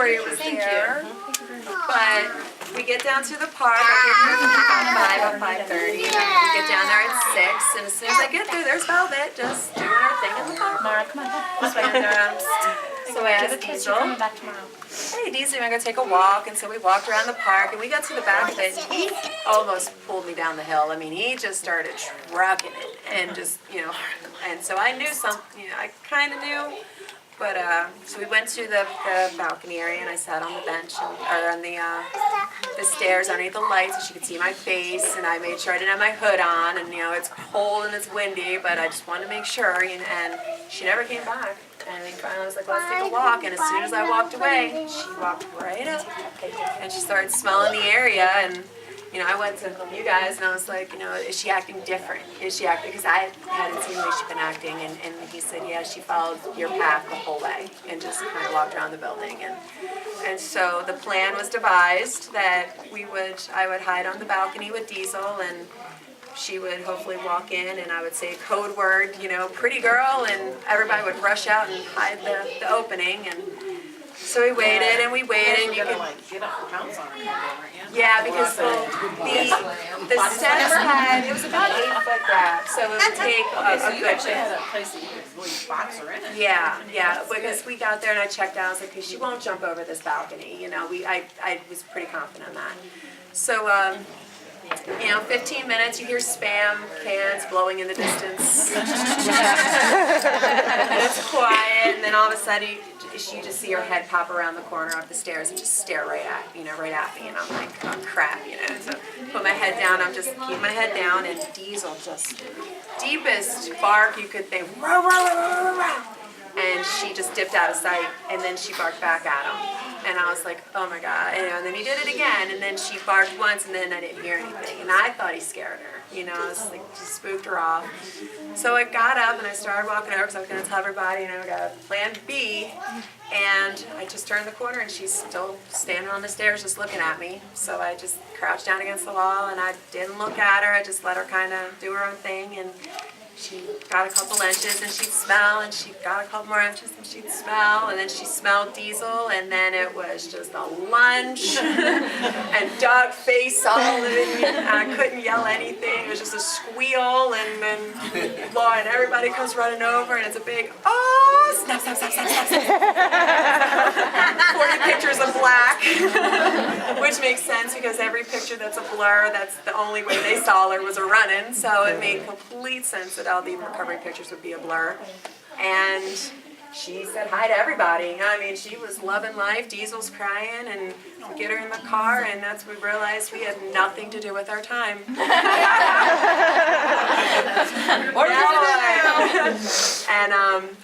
sorry it was there. But we get down to the park. I get here about 5:30. We get down there at 6, and as soon as I get there, there's Velvet just doing her thing in the park. Mara, come on. And, so I asked Diesel, hey Diesel, you want to go take a walk? And so we walked around the park, and we got to the back of it, and he almost pulled me down the hill. I mean, he just started trucking it, and just, and so I knew I kind of knew. But, so we went to the balcony area, and I sat on the bench, or on the stairs underneath the lights so she could see my face, and I made sure I didn't have my hood on, and, it's cold and it's windy, but I just wanted to make sure, and she never came back. And then finally I was like, let's take a walk, and as soon as I walked away, she walked right up, and she started smelling the area, and I went to you guys, and I was like, is she acting different? Is she acting, because I hadn't seen the way she'd been acting, and he said, yeah, she followed your path the whole way, and just kind of walked around the building, and so the plan was devised that I would hide on the balcony with Diesel, and she would hopefully walk in, and I would say a code word, pretty girl, and everybody would rush out and hide the opening, and so we waited and we waited. You could get up and pounce on her, yeah, because the steps had, it was about 8-foot gap, so it would take so a you good actually had a place that you could really box her in. Yeah, because we got there and I checked out. I was like, okay, she won't jump over this balcony. I was pretty confident on that. So 15 minutes, you hear Spam cans blowing in the distance. And it's quiet, and then all of a sudden you just see her head pop around the corner up the stairs and just stare right at me, and I'm like, oh crap, So put my head down, I'm just keep my head down, and Diesel just deepest bark you could think, row, row, row, row, row. And she just dipped out of sight, and then she barked back at him. And I was like, oh my God, and then he did it again, and then she barked once, and then I didn't hear anything, and I thought he scared her, I was like, just spooked her off. So I got up, and I started walking over, because I was going to tell everybody, I got plan B, and I just turned the corner, and she's still standing on the stairs just looking at me, so I just crouched down against the wall, and I didn't look at her, I just let her kind of do her own thing, and she got a couple inches, and she'd smell, and she got a couple more inches, and she'd smell, and then she smelled Diesel, and then it was just a lunge, and dog face all of it, and I couldn't yell anything. It was just a squeal, and everybody comes running over, and it's a big, oh, snap, snap, snap, snap, snap, snap. 40 pictures of black, which makes sense, because every picture that's a blur, that's the only way they saw her was a running, so it made complete sense that all the recovery pictures would be a blur. And she said hi to everybody. I mean, she was loving life. Diesel's crying, and we get her in the car, and that's when we realized we had nothing to do with our time. And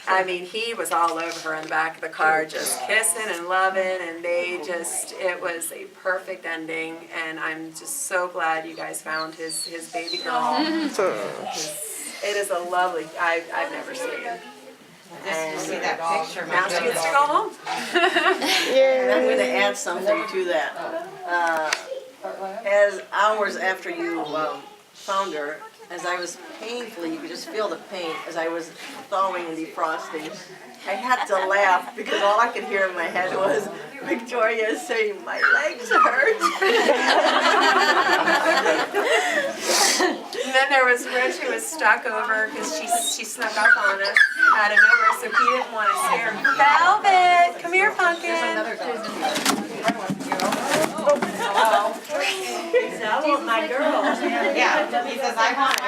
I mean, he was all over her in the back of the car, just kissing and loving, and it was a perfect ending, and I'm just so glad you guys found his baby girl. It is a lovely, I've never seen it. And see that picture. Now she gets to go home. And I'm going to add something to that. As hours after you found her, as I was painfully, you could just feel the pain as I was thawing and defrosting. I had to laugh because all I could hear in my head was Victoria saying, "My legs hurt." And then there was where she was stuck over because she snuck up on us out of nowhere, so he didn't want to scare her. Velvet, come here, pumpkin. I want my girl. Yeah, he says, I want